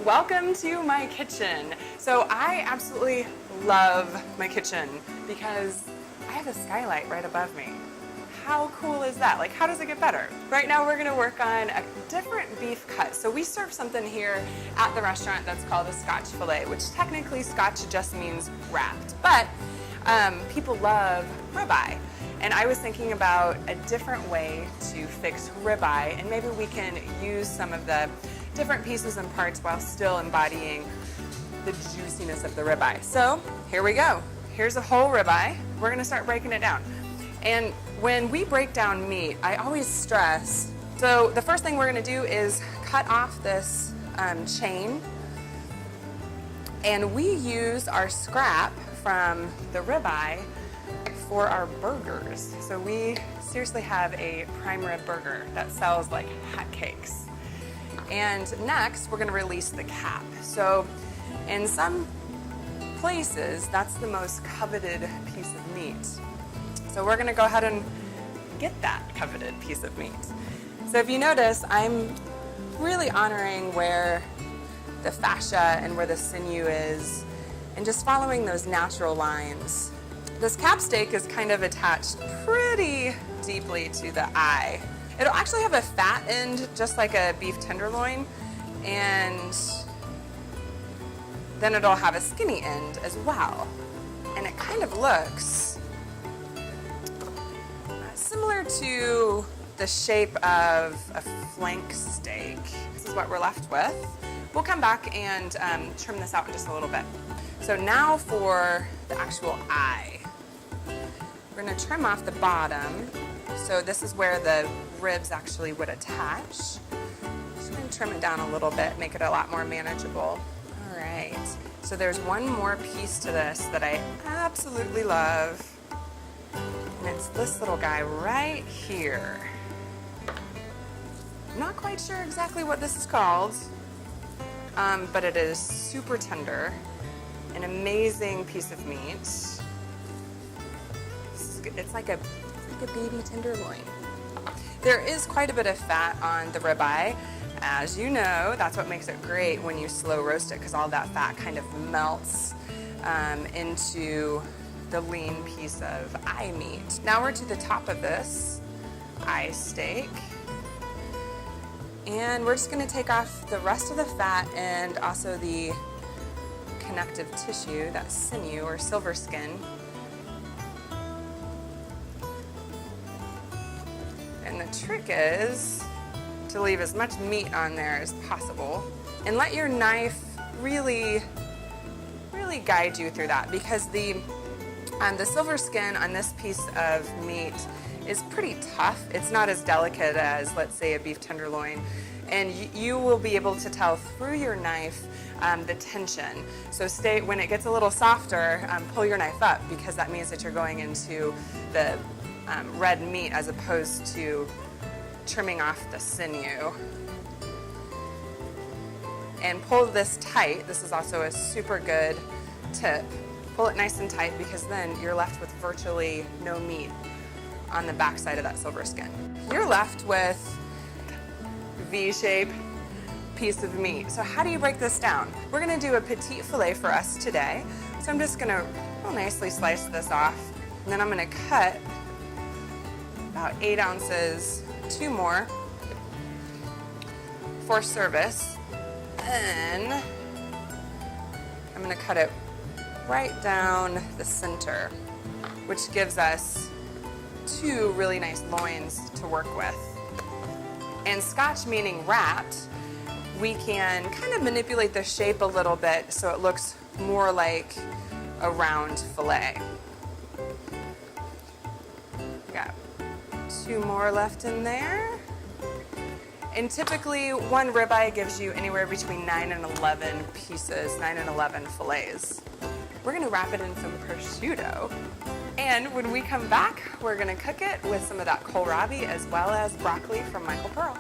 Welcome to my kitchen. So I absolutely love my kitchen because I have a skylight right above me. How cool is that? Like, how does it get better? Right now we're gonna work on a different beef cut. So we serve something here at the restaurant that's called a Scotch fillet, which technically Scotch just means wrapped, but people love ribeye. And I was thinking about a different way to fix ribeye, and maybe we can use some of the different pieces and parts while still embodying the juiciness of the ribeye. So here we go. Here's a whole ribeye. We're gonna start breaking it down. And when we break down meat, I always stress, so the first thing we're gonna do is cut off this chain. And we use our scrap from the ribeye for our burgers. So we seriously have a prime rib burger that sells like hotcakes. And next, we're gonna release the cap. So in some places, that's the most coveted piece of meat. So we're gonna go ahead and get that coveted piece of meat. So if you notice, I'm really honoring where the fascia and where the sinew is, and just following those natural lines. This cap steak is kind of attached pretty deeply to the eye. It'll actually have a fat end, just like a beef tenderloin, and then it'll have a skinny end as well. And it kind of looks similar to the shape of a flank steak. This is what we're left with. We'll come back and trim this out in just a little bit. So now for the actual eye. We're gonna trim off the bottom. So this is where the ribs actually would attach. Just gonna trim it down a little bit, make it a lot more manageable. All right, so there's one more piece to this that I absolutely love. And it's this little guy right here. I'm not quite sure exactly what this is called, but it is super tender. An amazing piece of meat. It's like a baby tenderloin. There is quite a bit of fat on the ribeye. As you know, that's what makes it great when you slow roast it, because all that fat kind of melts into the lean piece of eye meat. Now we're to the top of this eye steak. And we're just gonna take off the rest of the fat and also the connective tissue, that sinew or silver skin. And the trick is to leave as much meat on there as possible and let your knife really guide you through that, because the silver skin on this piece of meat is pretty tough. It's not as delicate as, let's say, a beef tenderloin. And you will be able to tell through your knife the tension. So when it gets a little softer, pull your knife up, because that means that you're going into the red meat as opposed to trimming off the sinew. And pull this tight. This is also a super good tip. Pull it nice and tight, because then you're left with virtually no meat on the back side of that silver skin. You're left with V-shape piece of meat. So how do you break this down? We're gonna do a petite filet for us today. So I'm just gonna real nicely slice this off, and then I'm gonna cut about 8 ounces, 2 more for service. Then I'm gonna cut it right down the center, which gives us 2 really nice loins to work with. And Scotch meaning wrapped, we can kind of manipulate the shape a little bit so it looks more like a round fillet. Got 2 more left in there. And typically, one ribeye gives you anywhere between 9 and 11 pieces, 9 and 11 fillets. We're gonna wrap it in some prosciutto. And when we come back, we're gonna cook it with some of that kohlrabi as well as broccoli from Michael Pearl.